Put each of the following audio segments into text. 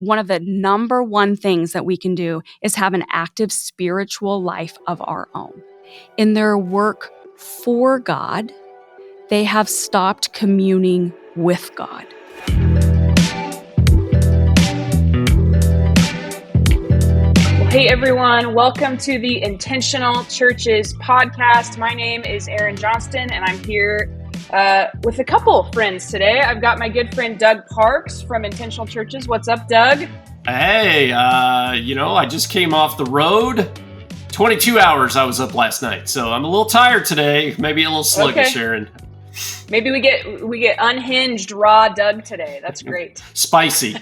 one of the number one things that we can do is have an active spiritual life of our own. In their work for God, they have stopped communing with God. Hey everyone, welcome to the Intentional Churches podcast. My name is Aaron Johnston and I'm here with a couple friends today. I've got my good friend Doug Parks from Intentional Churches. What's up, Doug? Hey, I just came off the road. 22 hours I was up last night, so I'm a little tired today, maybe a little sluggish, Okay. Aaron. Maybe we get unhinged raw Doug today. That's great. Spicy.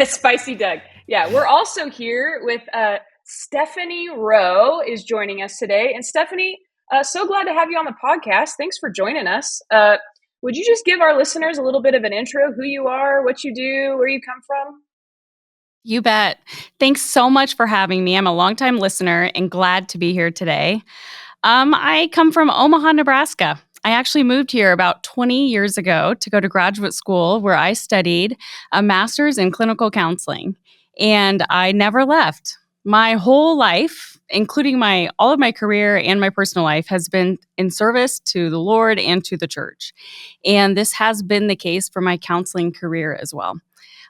Spicy Doug. Yeah, we're also here with Stefanie Rowe is joining us today. And Stefanie, so glad to have you on the podcast. Thanks for joining us. Would you just give our listeners a little bit of an intro, who you are, what you do, where you come from? You bet. Thanks so much for having me. I'm a longtime listener and glad to be here today. I come from Omaha, Nebraska. I actually moved here about 20 years ago to go to graduate school where I studied a master's in clinical counseling, and I never left. My whole life, including all of my career and my personal life, has been in service to the Lord and to the church. And this has been the case for my counseling career as well.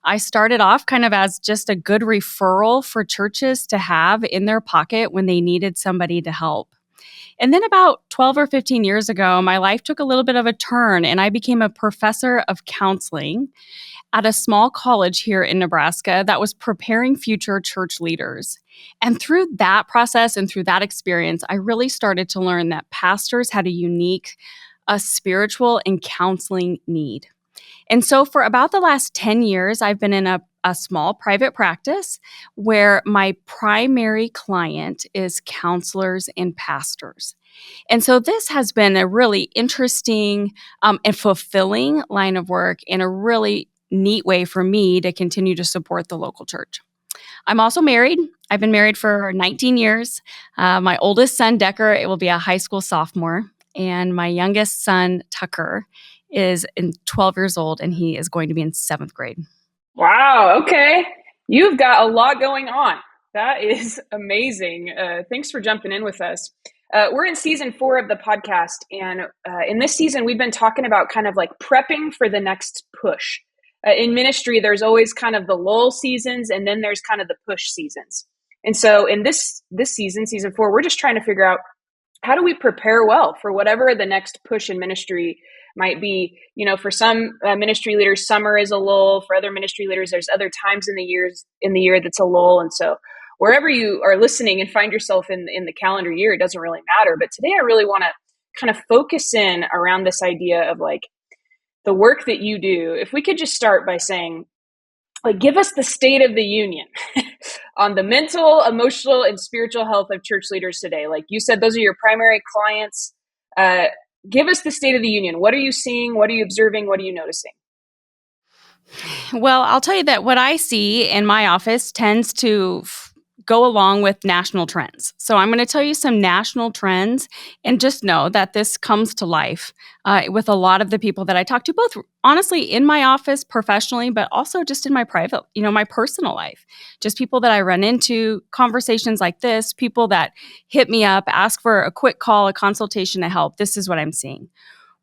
I started off kind of as just a good referral for churches to have in their pocket when they needed somebody to help. And then about 12 or 15 years ago, my life took a little bit of a turn and I became a professor of counseling at a small college here in Nebraska that was preparing future church leaders. And through that process and through that experience, I really started to learn that pastors had a spiritual and counseling need. And so for about the last 10 years, I've been in a small private practice where my primary client is counselors and pastors. And so this has been a really interesting and fulfilling line of work and a really neat way for me to continue to support the local church. I'm also married. I've been married for 19 years. My oldest son, Decker, it will be a high school sophomore. And my youngest son, Tucker, is 12 years old, and he is going to be in 7th grade. Wow. Okay. You've got a lot going on. That is amazing. Thanks for jumping in with us. We're in season 4 of the podcast. And in this season, we've been talking about kind of like prepping for the next push. In ministry, there's always kind of the lull seasons, and then there's kind of the push seasons. And so in this season, season 4, we're just trying to figure out, how do we prepare well for whatever the next push in ministry might be? You know, for some ministry leaders, summer is a lull. For other ministry leaders, there's other times in the year that's a lull. And so wherever you are listening and find yourself in the calendar year, it doesn't really matter. But today I really want to kind of focus in around this idea of like the work that you do. If we could just start by saying, like, give us the state of the union on the mental, emotional, and spiritual health of church leaders today. Like you said, those are your primary clients. Give us the state of the union. What are you seeing? What are you observing? What are you noticing? Well, I'll tell you that what I see in my office tends to go along with national trends. So I'm going to tell you some national trends, and just know that this comes to life with a lot of the people that I talk to, both honestly in my office professionally, but also just in my private, my personal life. Just people that I run into, conversations like this, people that hit me up, ask for a quick call, a consultation to help. This is what I'm seeing.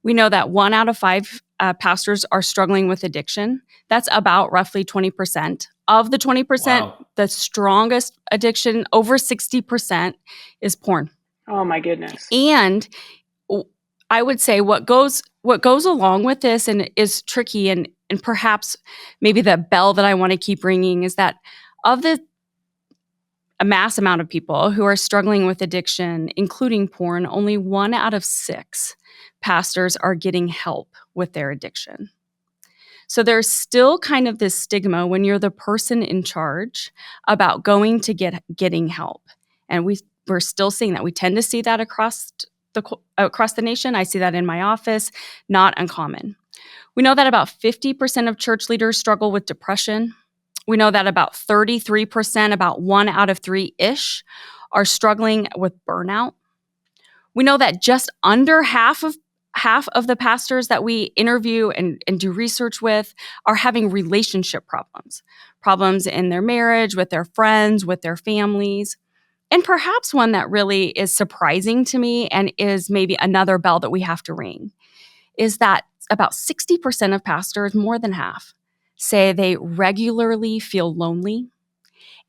We know that 1 out of 5 pastors are struggling with addiction. That's about roughly 20%. Of the 20%, Wow. The strongest addiction, over 60%, is porn. Oh my goodness. And I would say what goes along with this and is tricky, and perhaps maybe the bell that I want to keep ringing, is that of a mass amount of people who are struggling with addiction, including porn, only 1 out of 6 pastors are getting help with their addiction. So there's still kind of this stigma when you're the person in charge about going to getting help. And we're still seeing that. We tend to see that across the nation. I see that in my office, not uncommon. We know that about 50% of church leaders struggle with depression. We know that about 33%, about 1 out of 3-ish, are struggling with burnout. We know that just under half of half of the pastors that we interview and do research with are having relationship problems in their marriage, with their friends, with their families. And perhaps one that really is surprising to me and is maybe another bell that we have to ring is that about 60% of pastors, more than half, say they regularly feel lonely.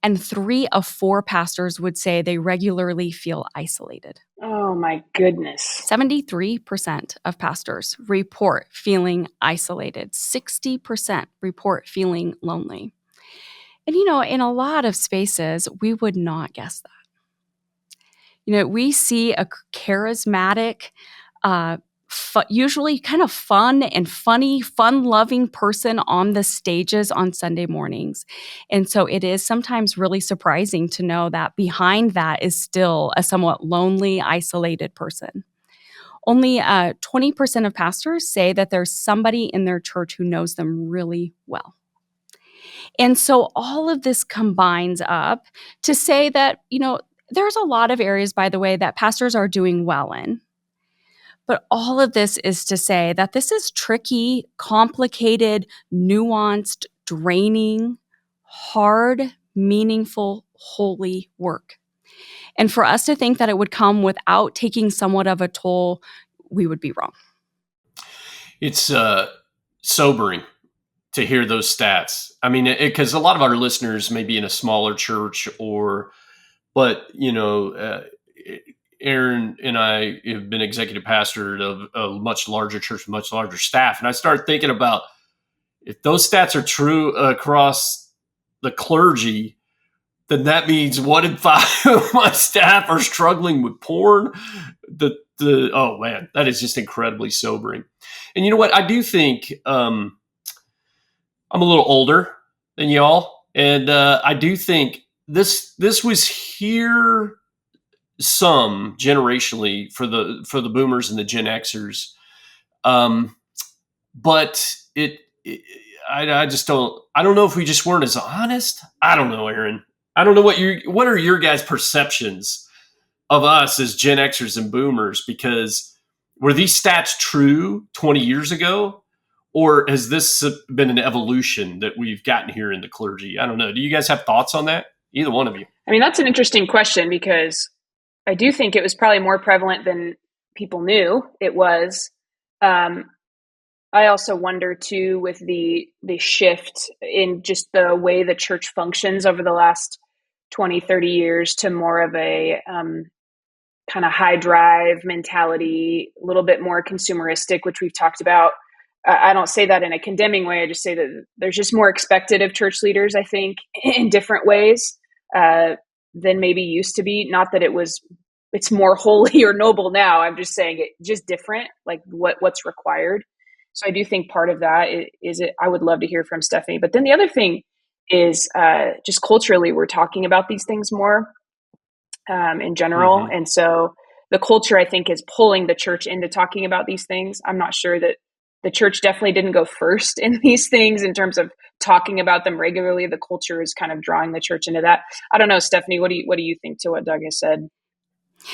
And 3 of 4 pastors would say they regularly feel isolated. Oh my goodness. 73% of pastors report feeling isolated. 60% report feeling lonely. And, in a lot of spaces, we would not guess that. We see a charismatic, usually kind of fun and funny, fun-loving person on the stages on Sunday mornings. And so it is sometimes really surprising to know that behind that is still a somewhat lonely, isolated person. Only 20% of pastors say that there's somebody in their church who knows them really well. And so all of this combines up to say that, there's a lot of areas, by the way, that pastors are doing well in. But all of this is to say that this is tricky, complicated, nuanced, draining, hard, meaningful, holy work. And for us to think that it would come without taking somewhat of a toll, we would be wrong. It's sobering to hear those stats. I mean, because a lot of our listeners may be in a smaller church but Aaron and I have been executive pastor of a much larger church, much larger staff. And I started thinking about if those stats are true across the clergy, then that means 1 in 5 of my staff are struggling with porn. Oh man, that is just incredibly sobering. And you know what? I do think I'm a little older than y'all, and I do think this was here some generationally for the boomers and the Gen Xers, but I just don't. I don't know if we just weren't as honest. I don't know, Aaron. I don't know what are your guys' perceptions of us as Gen Xers and boomers, because were these stats true 20 years ago, or has this been an evolution that we've gotten here in the clergy? I don't know. Do you guys have thoughts on that? Either one of you. I mean, that's an interesting question, because I do think it was probably more prevalent than people knew it was. I also wonder too, with the shift in just the way the church functions over the last 20, 30 years to more of a kind of high drive mentality, a little bit more consumeristic, which we've talked about. I don't say that in a condemning way. I just say that there's just more expected of church leaders, I think, in different ways than maybe used to be. Not that it's more holy or noble now. I'm just saying it just different, like what's required. So I do think part of that is it. I would love to hear from Stefanie. But then the other thing is just culturally, we're talking about these things more in general. Mm-hmm. And so the culture, I think, is pulling the church into talking about these things. I'm not sure that the church definitely didn't go first in these things in terms of talking about them regularly. The culture is kind of drawing the church into that. I don't know, Stefanie, what do you think to what Doug has said?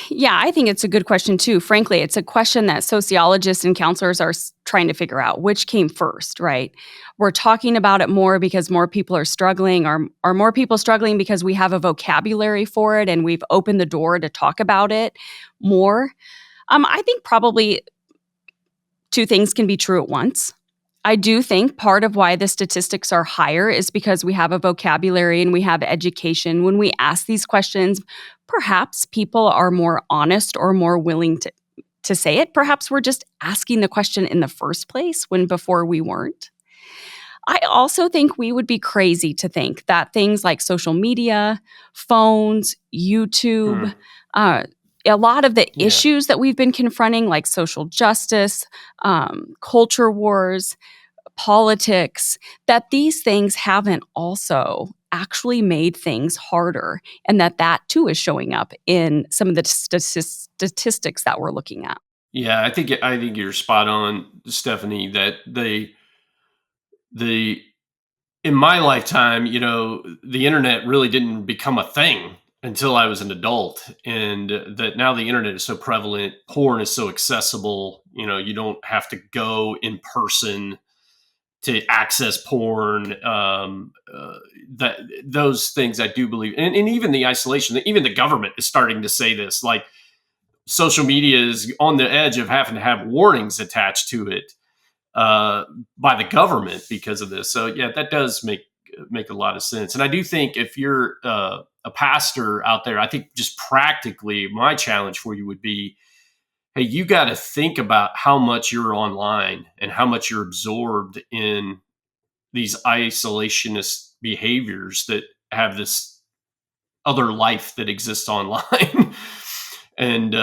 Yeah, I think it's a good question too. Frankly, it's a question that sociologists and counselors are trying to figure out, which came first, right? We're talking about it more because more people are struggling. Are more people struggling because we have a vocabulary for it and we've opened the door to talk about it more? I think probably 2 things can be true at once. I do think part of why the statistics are higher is because we have a vocabulary and we have education. When we ask these questions, perhaps people are more honest or more willing to say it. Perhaps we're just asking the question in the first place when before we weren't. I also think we would be crazy to think that things like social media, phones, YouTube, a lot of the issues that we've been confronting, like social justice, culture wars, politics, that these things haven't also actually made things harder, and that too is showing up in some of the statistics that we're looking at. Yeah, I think you're spot on, Stefanie, that in my lifetime, the internet really didn't become a thing until I was an adult, and that now the internet is so prevalent, porn is so accessible. You don't have to go in person to access porn. That those things I do believe, and even the isolation. Even the government is starting to say this. Like social media is on the edge of having to have warnings attached to it by the government because of this. So yeah, that does make a lot of sense. And I do think if you're a pastor out there, I think just practically my challenge for you would be, hey, you got to think about how much you're online and how much you're absorbed in these isolationist behaviors that have this other life that exists online. And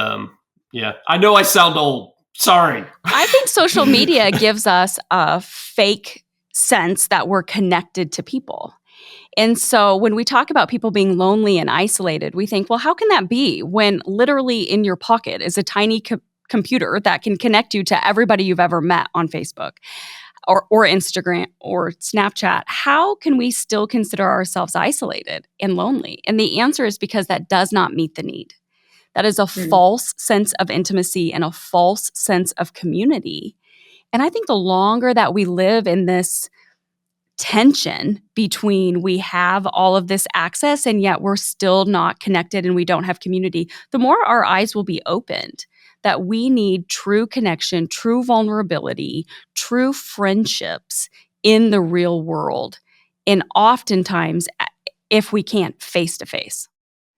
yeah, I know I sound old. Sorry. I think social media gives us a fake sense that we're connected to people. And so when we talk about people being lonely and isolated, we think, well, how can that be when literally in your pocket is a tiny computer that can connect you to everybody you've ever met on Facebook or Instagram or Snapchat? How can we still consider ourselves isolated and lonely? And the answer is because that does not meet the need. That is a false sense of intimacy and a false sense of community. And I think the longer that we live in this tension between we have all of this access and yet we're still not connected and we don't have community, the more our eyes will be opened that we need true connection, true vulnerability, true friendships in the real world. And oftentimes, if we can't face to face.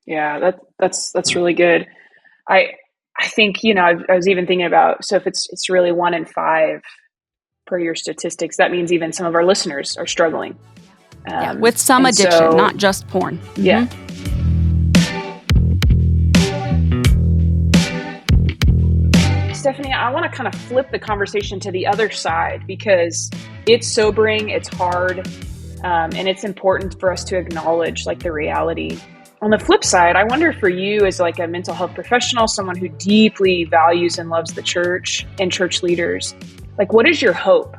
Yeah, that's really good. I think, I was even thinking about, so if it's really 1 in 5 per your statistics, that means even some of our listeners are struggling. With some addiction, not just porn. Mm-hmm. Yeah. Stefanie, I want to kind of flip the conversation to the other side because it's sobering, it's hard, and it's important for us to acknowledge like the reality. On the flip side, I wonder for you as like a mental health professional, someone who deeply values and loves the church and church leaders, like what is your hope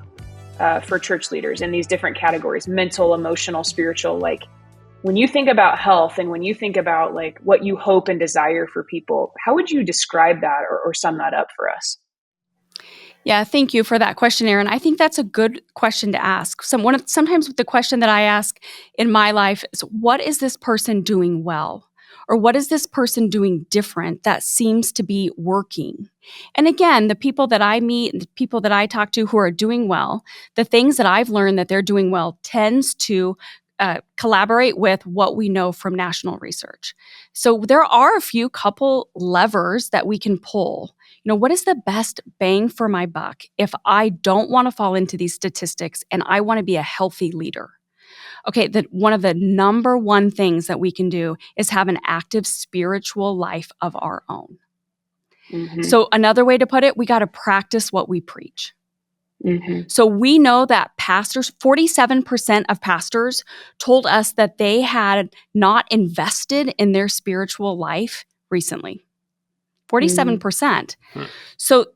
for church leaders in these different categories, mental, emotional, spiritual? Like when you think about health and when you think about like what you hope and desire for people, how would you describe that or sum that up for us? Yeah, thank you for that question, Erin. I think that's a good question to ask. Sometimes the question that I ask in my life is, what is this person doing well? Or what is this person doing different that seems to be working? And again, the people that I meet, the people that I talk to who are doing well, the things that I've learned that they're doing well tends to collaborate with what we know from national research. So there are a few couple levers that we can pull. What is the best bang for my buck if I don't want to fall into these statistics and I want to be a healthy leader? Okay, one of the number one things that we can do is have an active spiritual life of our own. Mm-hmm. So another way to put it, we got to practice what we preach. Mm-hmm. So we know that 47% of pastors told us that they had not invested in their spiritual life recently. 47%. Mm-hmm. So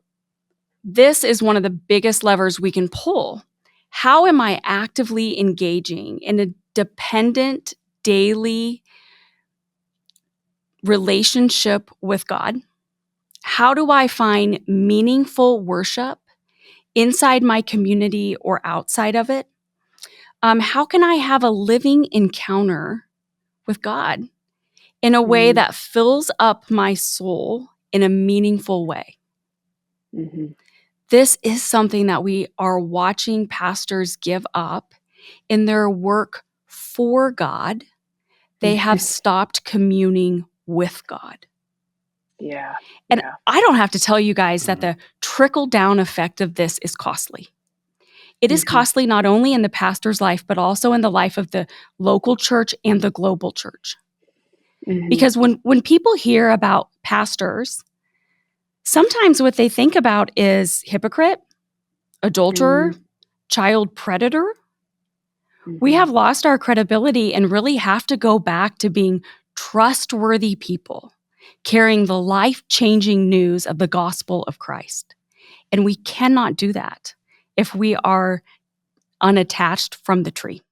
this is one of the biggest levers we can pull. How am I actively engaging in a dependent daily relationship with God? How do I find meaningful worship inside my community or outside of it? How can I have a living encounter with God in a way that fills up my soul in a meaningful way? Mm-hmm. This is something that we are watching pastors give up in their work for God. They have stopped communing with God. Yeah. And I don't have to tell you guys that the trickle-down effect of this is costly. It is costly not only in the pastor's life, but also in the life of the local church and the global church. Because when people hear about pastors, sometimes what they think about is hypocrite, adulterer, child predator. We have lost our credibility and really have to go back to being trustworthy people, carrying the life-changing news of the gospel of Christ. And we cannot do that if we are unattached from the tree.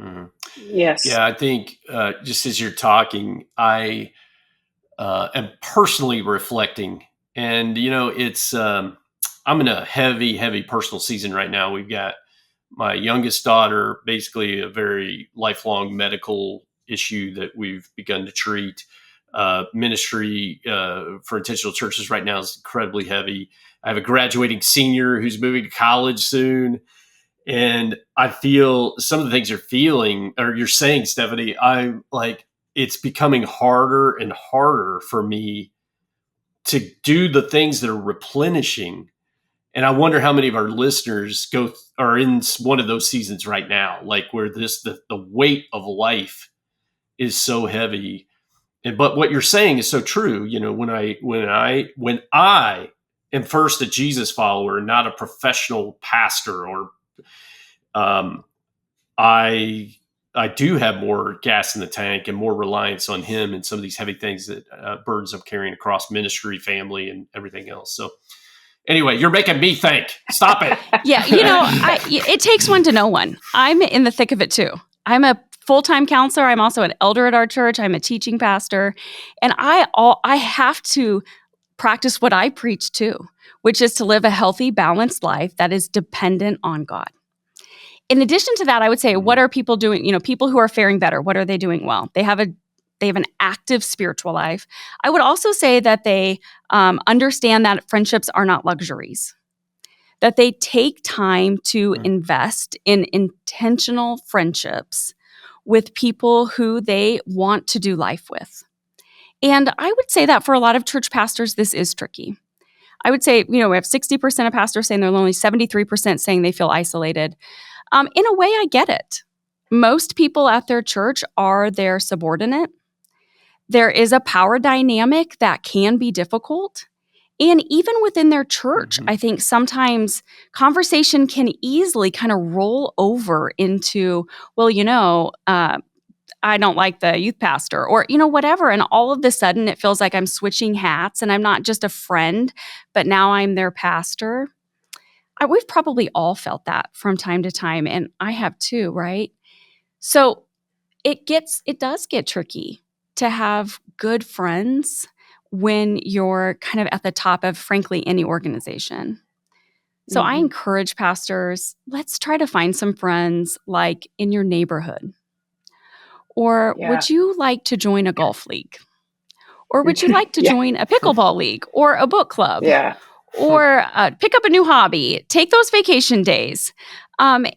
Mhm. Yes. Yeah, I think just as you're talking, I am personally reflecting, and it's I'm in a heavy, heavy personal season right now. We've got my youngest daughter, basically a very lifelong medical issue that we've begun to treat. Ministry for intentional churches right now is incredibly heavy. I have a graduating senior who's moving to college soon. And I feel some of the things you're feeling or you're saying, Stephanie, I'm like, it's becoming harder and harder for me to do the things that are replenishing. And I wonder how many of our listeners are in one of those seasons right now, like where the weight of life is so heavy. But what you're saying is so true. When I am first a Jesus follower, not a professional pastor, or um, I I do have more gas in the tank and more reliance on him and some of these heavy things that burdens I'm carrying across ministry, family, and everything else. So anyway, you're making me think. Stop it. Yeah, it takes one to know one. I'm in the thick of it too. I'm a full-time counselor. I'm also an elder at our church. I'm a teaching pastor, and I have to practice what I preach too, which is to live a healthy, balanced life that is dependent on God. In addition to that, I would say, what are people doing? People who are faring better, what are they doing well? They have an active spiritual life. I would also say that they understand that friendships are not luxuries, that they take time to invest in intentional friendships with people who they want to do life with. And I would say that for a lot of church pastors, this is tricky. I would say, we have 60% of pastors saying they're lonely, 73% saying they feel isolated. In a way, I get it. Most people at their church are their subordinate. There is a power dynamic that can be difficult. And even within their church, I think sometimes conversation can easily kind of roll over into, well, I don't like the youth pastor or, whatever. And all of a sudden it feels like I'm switching hats and I'm not just a friend, but now I'm their pastor. We've probably all felt that from time to time, and I have too, right? So it does get tricky to have good friends when you're kind of at the top of, frankly, any organization. So I encourage pastors, let's try to find some friends like in your neighborhood. Or would you like to join a golf league? Or would you like to join a pickleball league or a book club? Yeah. Or pick up a new hobby, take those vacation days. And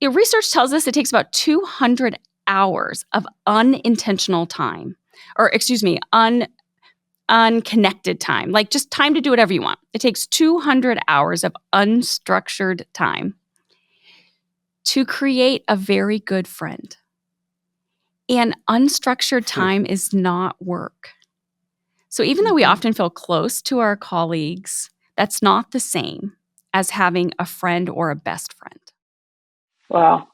research tells us it takes about 200 hours of unintentional time, or excuse me, unconnected time, like just time to do whatever you want. It takes 200 hours of unstructured time to create a very good friend. And unstructured time is not work. So even though we often feel close to our colleagues, that's not the same as having a friend or a best friend. Wow.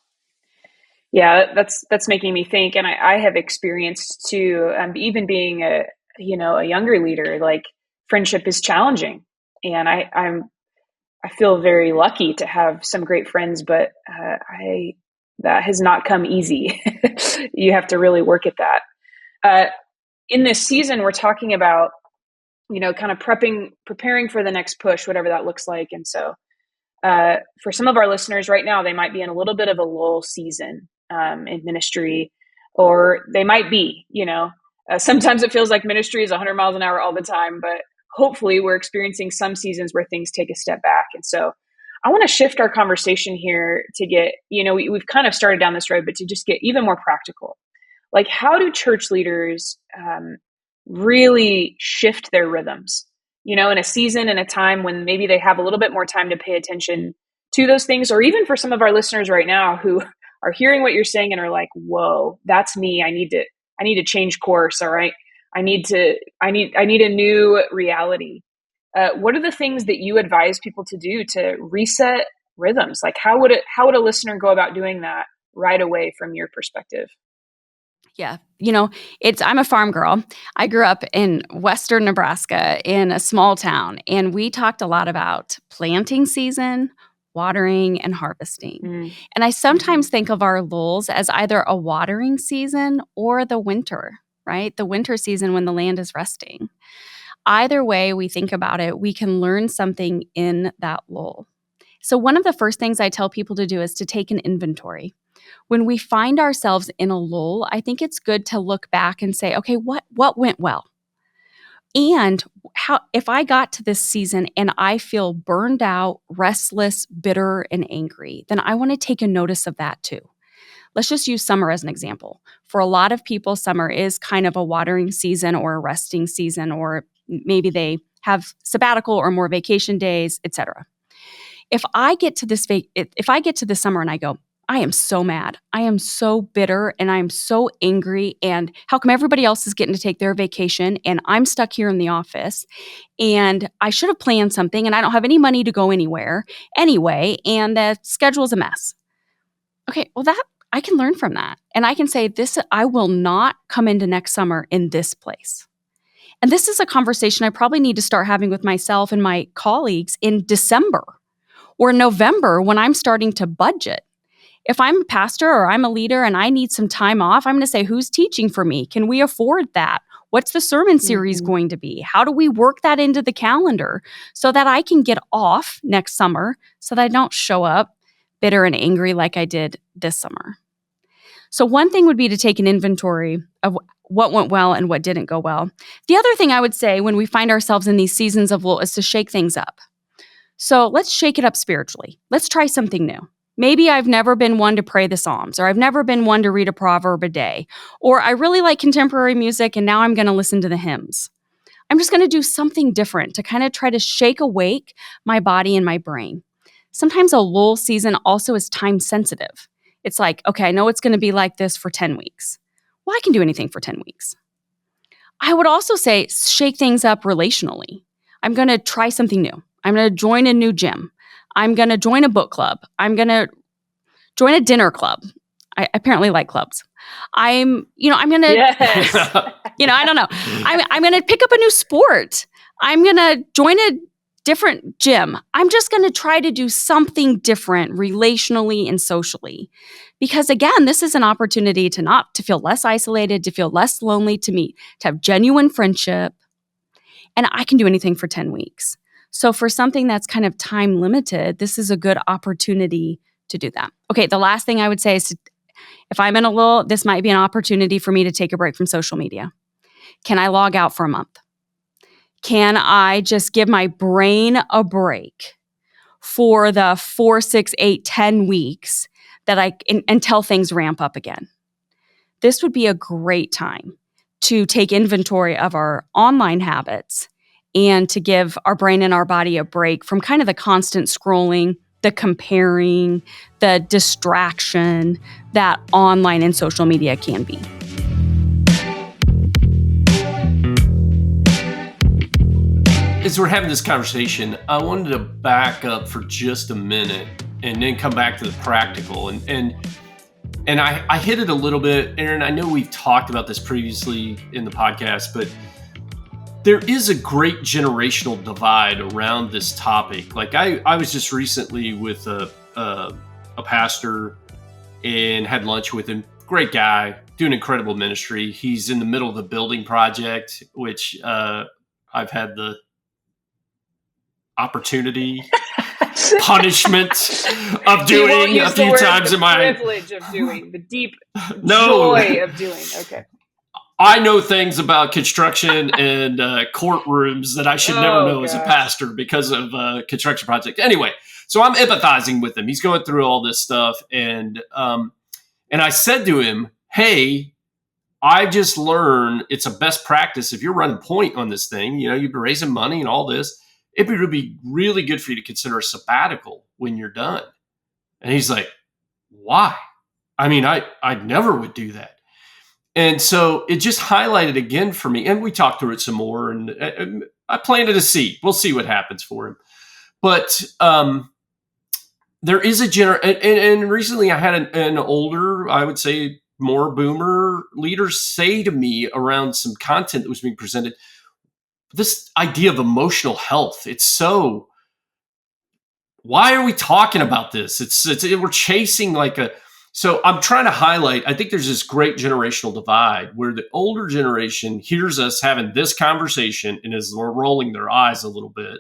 Yeah, that's making me think, and I have experienced too. Even being a younger leader, like friendship is challenging, and I feel very lucky to have some great friends, but that has not come easy. You have to really work at that. In this season, we're talking about kind of preparing for the next push, whatever that looks like, and so for some of our listeners right now, they might be in a little bit of a lull season in ministry, or they might be, sometimes it feels like ministry is 100 miles an hour all the time, but hopefully we're experiencing some seasons where things take a step back. And so I want to shift our conversation here to get, we've kind of started down this road, but to just get even more practical. Like, how do church leaders really shift their rhythms? In a season and a time when maybe they have a little bit more time to pay attention to those things, or even for some of our listeners right now who are hearing what you're saying and are like, whoa, that's me. I need to change course. All right. I need a new reality. What are the things that you advise people to do to reset rhythms? Like, how would a listener go about doing that right away from your perspective? Yeah. I'm a farm girl. I grew up in Western Nebraska in a small town, and we talked a lot about planting season, watering and harvesting. Mm. And I sometimes think of our lulls as either a watering season or the winter, right? The winter season when the land is resting. Either way we think about it, we can learn something in that lull. So one of the first things I tell people to do is to take an inventory. When we find ourselves in a lull, I think it's good to look back and say, okay, what went well? And how, if I got to this season and I feel burned out, restless, bitter, and angry, then I want to take a notice of that too. Let's just use summer as an example. For a lot of people, summer is kind of a watering season or a resting season, or maybe they have sabbatical or more vacation days, etc. If I get to this summer and I go, I am so mad, I am so bitter, and I'm so angry, and how come everybody else is getting to take their vacation and I'm stuck here in the office, and I should have planned something and I don't have any money to go anywhere anyway, and the schedule's a mess. Okay, well, that I can learn from that. And I can say, this, I will not come into next summer in this place. And this is a conversation I probably need to start having with myself and my colleagues in December or November when I'm starting to budget. If I'm a pastor or I'm a leader and I need some time off, I'm going to say, who's teaching for me? Can we afford that? What's the sermon series going to be? How do we work that into the calendar so that I can get off next summer so that I don't show up bitter and angry like I did this summer? So one thing would be to take an inventory of what went well and what didn't go well. The other thing I would say when we find ourselves in these seasons of lull is to shake things up. So let's shake it up spiritually. Let's try something new. Maybe I've never been one to pray the Psalms, or I've never been one to read a proverb a day, or I really like contemporary music and now I'm going to listen to the hymns. I'm just going to do something different to kind of try to shake awake my body and my brain. Sometimes a lull season also is time sensitive. It's like, okay, I know it's going to be like this for 10 weeks. Well, I can do anything for 10 weeks. I would also say shake things up relationally. I'm going to try something new. I'm going to join a new gym. I'm going to join a book club. I'm going to join a dinner club. I apparently like clubs. I'm going to, Yes. I don't know. I'm going to pick up a new sport. I'm going to join a different gym. I'm just going to try to do something different relationally and socially. Because again, this is an opportunity to feel less isolated, to feel less lonely, to have genuine friendship. And I can do anything for 10 weeks. So for something that's kind of time limited, this is a good opportunity to do that. Okay, the last thing I would say is if I'm in a lull, this might be an opportunity for me to take a break from social media. Can I log out for a month? Can I just give my brain a break for the 4, 6, 8, 10 weeks until things ramp up again? This would be a great time to take inventory of our online habits and to give our brain and our body a break from kind of the constant scrolling, the comparing, the distraction that online and social media can be. As we're having this conversation, I wanted to back up for just a minute and then come back to the practical. And I hit it a little bit, Aaron. I know we've talked about this previously in the podcast, but there is a great generational divide around this topic. Like I was just recently with a pastor and had lunch with him. Great guy, doing incredible ministry. He's in the middle of the building project, which I've had the opportunity, punishment of doing a few times in my privilege of doing, the deep joy of doing. Okay. I know things about construction and courtrooms that I should never know as a pastor because of construction project. Anyway, so I'm empathizing with him. He's going through all this stuff, and I said to him, "Hey, I just learned it's a best practice if you're running point on this thing. You've been raising money and all this. It would be really good for you to consider a sabbatical when you're done." And he's like, "Why? I mean, I never would do that." And so it just highlighted again for me. And we talked through it some more, and I planted a seed. We'll see what happens for him. But there is and recently I had an older, I would say more boomer leader say to me around some content that was being presented, this idea of emotional health, it's so why are we talking about this? We're chasing so I'm trying to highlight, I think there's this great generational divide where the older generation hears us having this conversation and is rolling their eyes a little bit.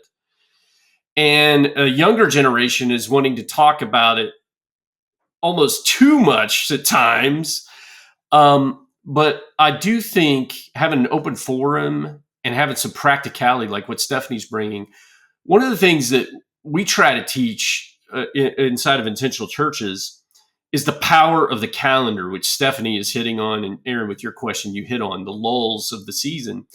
And a younger generation is wanting to talk about it almost too much at times. But I do think having an open forum and having some practicality, like what Stefanie's bringing, one of the things that we try to teach inside of intentional churches is the power of the calendar, which Stefanie is hitting on. And Aaron, with your question, you hit on the lulls of the season.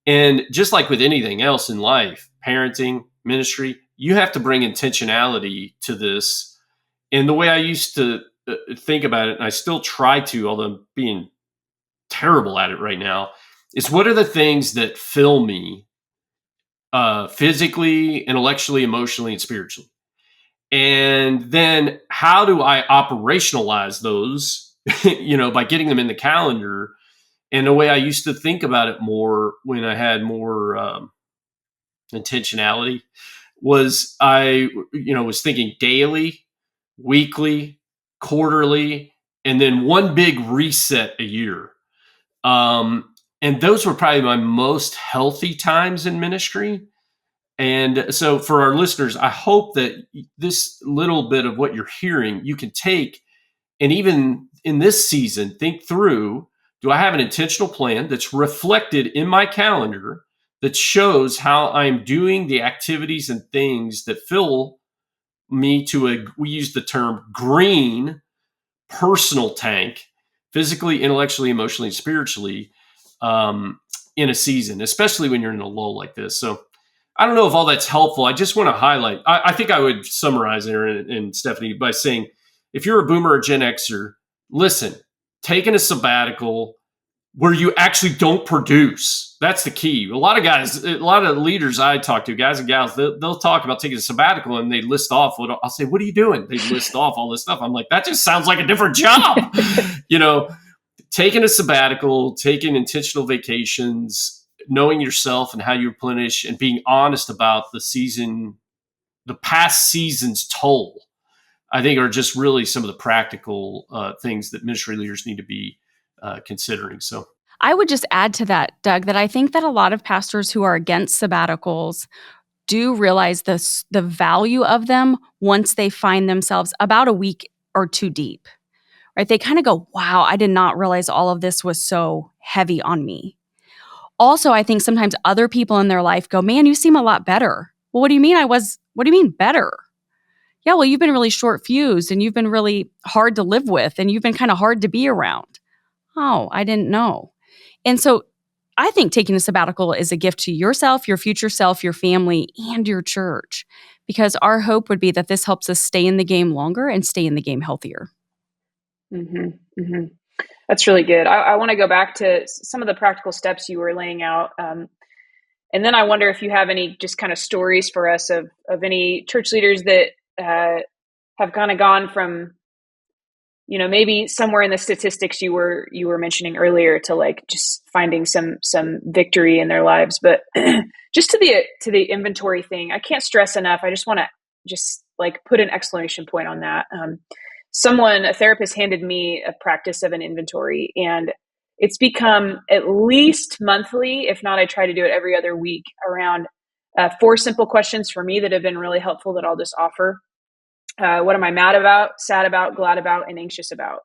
And just like with anything else in life, parenting, ministry, you have to bring intentionality to this. And the way I used to think about it, and I still try to, although I'm being terrible at it right now, is what are the things that fill me physically, intellectually, emotionally, and spiritually? And then how do I operationalize those, by getting them in the calendar? And the way I used to think about it more when I had more intentionality was I was thinking daily, weekly, quarterly, and then one big reset a year. And those were probably my most healthy times in ministry. And so for our listeners, I hope that this little bit of what you're hearing, you can take, and even in this season, think through, do I have an intentional plan that's reflected in my calendar that shows how I'm doing the activities and things that fill me to we use the term green personal tank, physically, intellectually, emotionally, and spiritually, in a season, especially when you're in a lull like this. So I don't know if all that's helpful. I just want to highlight, I think I would summarize Aaron and Stefanie by saying, if you're a boomer or Gen Xer, listen, taking a sabbatical where you actually don't produce. That's the key. A lot of guys, a lot of leaders I talk to, guys and gals, they'll talk about taking a sabbatical and they list off I'll say, what are you doing? They list off all this stuff. I'm like, that just sounds like a different job. Taking a sabbatical, taking intentional vacations, knowing yourself and how you replenish, and being honest about the past season's toll, I think are just really some of the practical things that ministry leaders need to be considering. So I would just add to that, Doug, that I think that a lot of pastors who are against sabbaticals do realize the value of them once they find themselves about a week or two deep, right? They kind of go, wow, I did not realize all of this was so heavy on me. Also, I think sometimes other people in their life go, man, you seem a lot better. Well, what do you mean what do you mean better? Yeah, well, you've been really short fused and you've been really hard to live with and you've been kind of hard to be around. Oh, I didn't know. And so I think taking a sabbatical is a gift to yourself, your future self, your family, and your church, because our hope would be that this helps us stay in the game longer and stay in the game healthier. Mm-hmm, mm-hmm. That's really good. I want to go back to some of the practical steps you were laying out. And then I wonder if you have any just kind of stories for us of any church leaders that have kind of gone from, maybe somewhere in the statistics you were mentioning earlier to like just finding some victory in their lives. But just to the inventory thing, I can't stress enough. I just want to just like put an exclamation point on that. A therapist handed me a practice of an inventory, and it's become at least monthly. If not, I try to do it every other week around 4 simple questions for me that have been really helpful that I'll just offer. What am I mad about, sad about, glad about, and anxious about?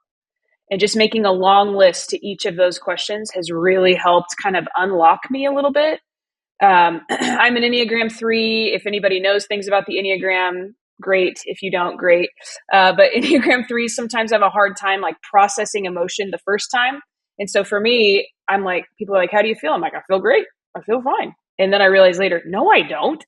And just making a long list to each of those questions has really helped kind of unlock me a little bit. I'm an Enneagram 3. If anybody knows things about the Enneagram, great. If you don't, great. But Enneagram 3s sometimes have a hard time like processing emotion the first time. And so for me, I'm like, people are like, how do you feel? I'm like, I feel great. I feel fine. And then I realize later, no, I don't.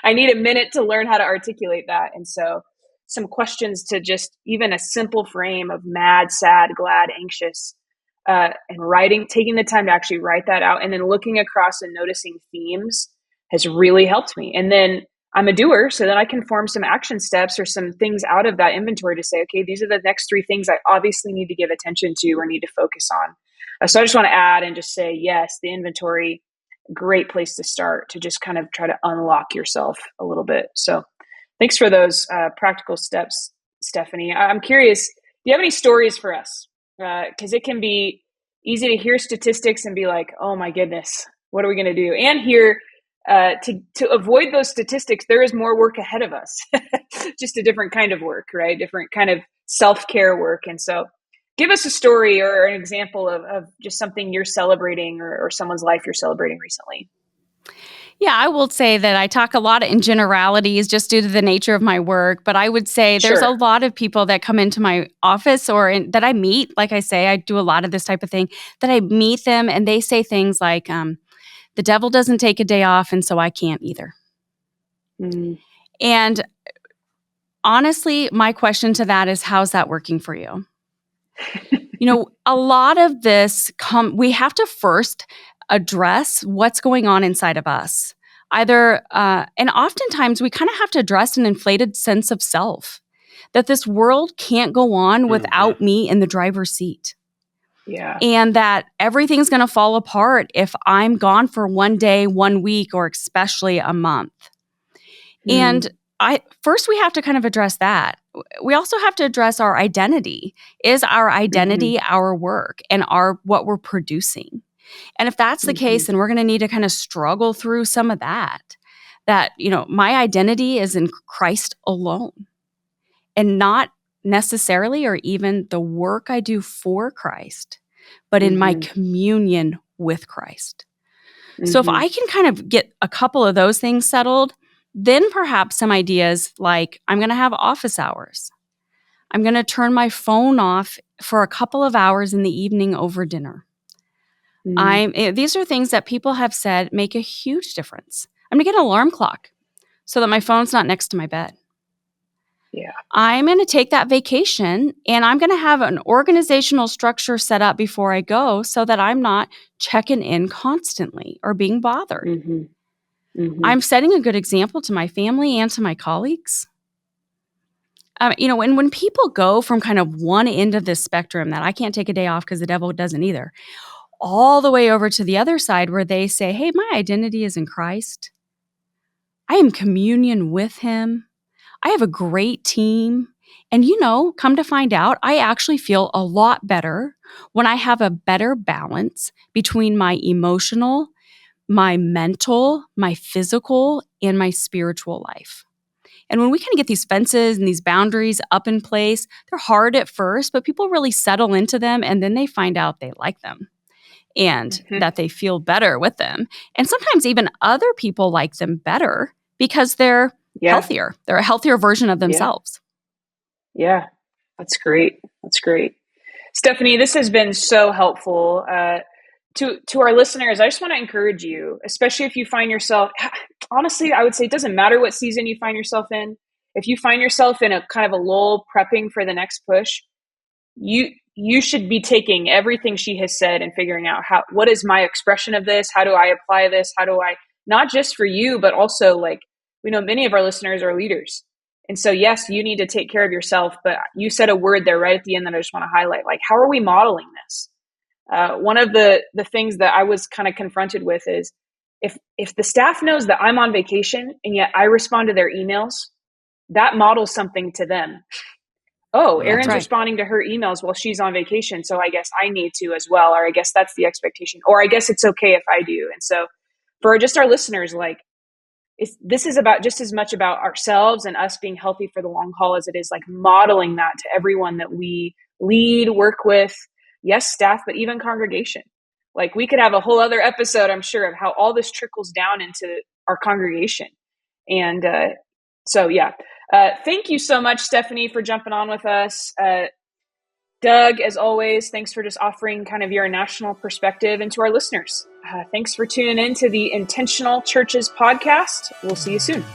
I need a minute to learn how to articulate that. And so some questions to just even a simple frame of mad, sad, glad, anxious, and taking the time to actually write that out and then looking across and noticing themes has really helped me. And then I'm a doer, so then I can form some action steps or some things out of that inventory to say, okay, these are the next 3 things I obviously need to give attention to or need to focus on. So I just want to add and just say, yes, the inventory, great place to start to just kind of try to unlock yourself a little bit. So Thanks for those practical steps, Stefanie. I'm curious, do you have any stories for us? Because it can be easy to hear statistics and be like, oh my goodness, what are we going to do? And here, to avoid those statistics, there is more work ahead of us, just a different kind of work, right? Different kind of self-care work. And so give us a story or an example of just something you're celebrating or someone's life you're celebrating recently. Yeah, I will say that I talk a lot in generalities just due to the nature of my work, but I would say there's a lot of people that come into my office that I meet. Like I say, I do a lot of this type of thing, that I meet them and they say things like, the devil doesn't take a day off, and so I can't either. Mm. And honestly, my question to that is, how's that working for you? A lot of this we have to first address what's going on inside of us. And oftentimes we kind of have to address an inflated sense of self, that this world can't go on without me in the driver's seat. Yeah. And that everything's going to fall apart if I'm gone for 1 day, 1 week, or especially a month. And first we have to kind of address that. We also have to address our identity. Is our identity our work and what we're producing? And if that's the case, then we're going to need to kind of struggle through some of that. That, my identity is in Christ alone, and not necessarily or even the work I do for Christ, but in my communion with Christ. So if I can kind of get a couple of those things settled, then perhaps some ideas like, I'm going to have office hours. I'm going to turn my phone off for a couple of hours in the evening over dinner. These are things that people have said make a huge difference. I'm going to get an alarm clock so that my phone's not next to my bed. Yeah. I'm going to take that vacation and I'm going to have an organizational structure set up before I go so that I'm not checking in constantly or being bothered. I'm setting a good example to my family and to my colleagues. When people go from kind of one end of this spectrum that I can't take a day off because the devil doesn't either, all the way over to the other side where they say, hey, my identity is in Christ. I am communion with him. I have a great team. And, come to find out, I actually feel a lot better when I have a better balance between my emotional, my mental, my physical, and my spiritual life. And when we kind of get these fences and these boundaries up in place, they're hard at first, but people really settle into them and then they find out they like them and that they feel better with them. And sometimes even other people like them better because they're healthier. They're a healthier version of themselves. Yeah, that's great. That's great. Stefanie, this has been so helpful. To our listeners, I just want to encourage you, especially if you find yourself, honestly, I would say it doesn't matter what season you find yourself in. If you find yourself in a kind of a lull prepping for the next push, you should be taking everything she has said and figuring out what is my expression of this? How do I apply this? How do I, not just for you, but also we know many of our listeners are leaders. And so, yes, you need to take care of yourself, but you said a word there right at the end that I just want to highlight. How are we modeling this? One of the things that I was kind of confronted with is if the staff knows that I'm on vacation and yet I respond to their emails, that models something to them. Oh, Erin's responding to her emails while she's on vacation, so I guess I need to as well, or I guess that's the expectation, or I guess it's okay if I do. And so for just our listeners, this is about just as much about ourselves and us being healthy for the long haul as it is modeling that to everyone that we lead, work with, yes, staff, but even congregation. We could have a whole other episode, I'm sure, of how all this trickles down into our congregation. And so, yeah. Thank you so much, Stefanie, for jumping on with us. Doug, as always, thanks for just offering kind of your national perspective. And to our listeners, thanks for tuning in to the Intentional Churches podcast. We'll see you soon.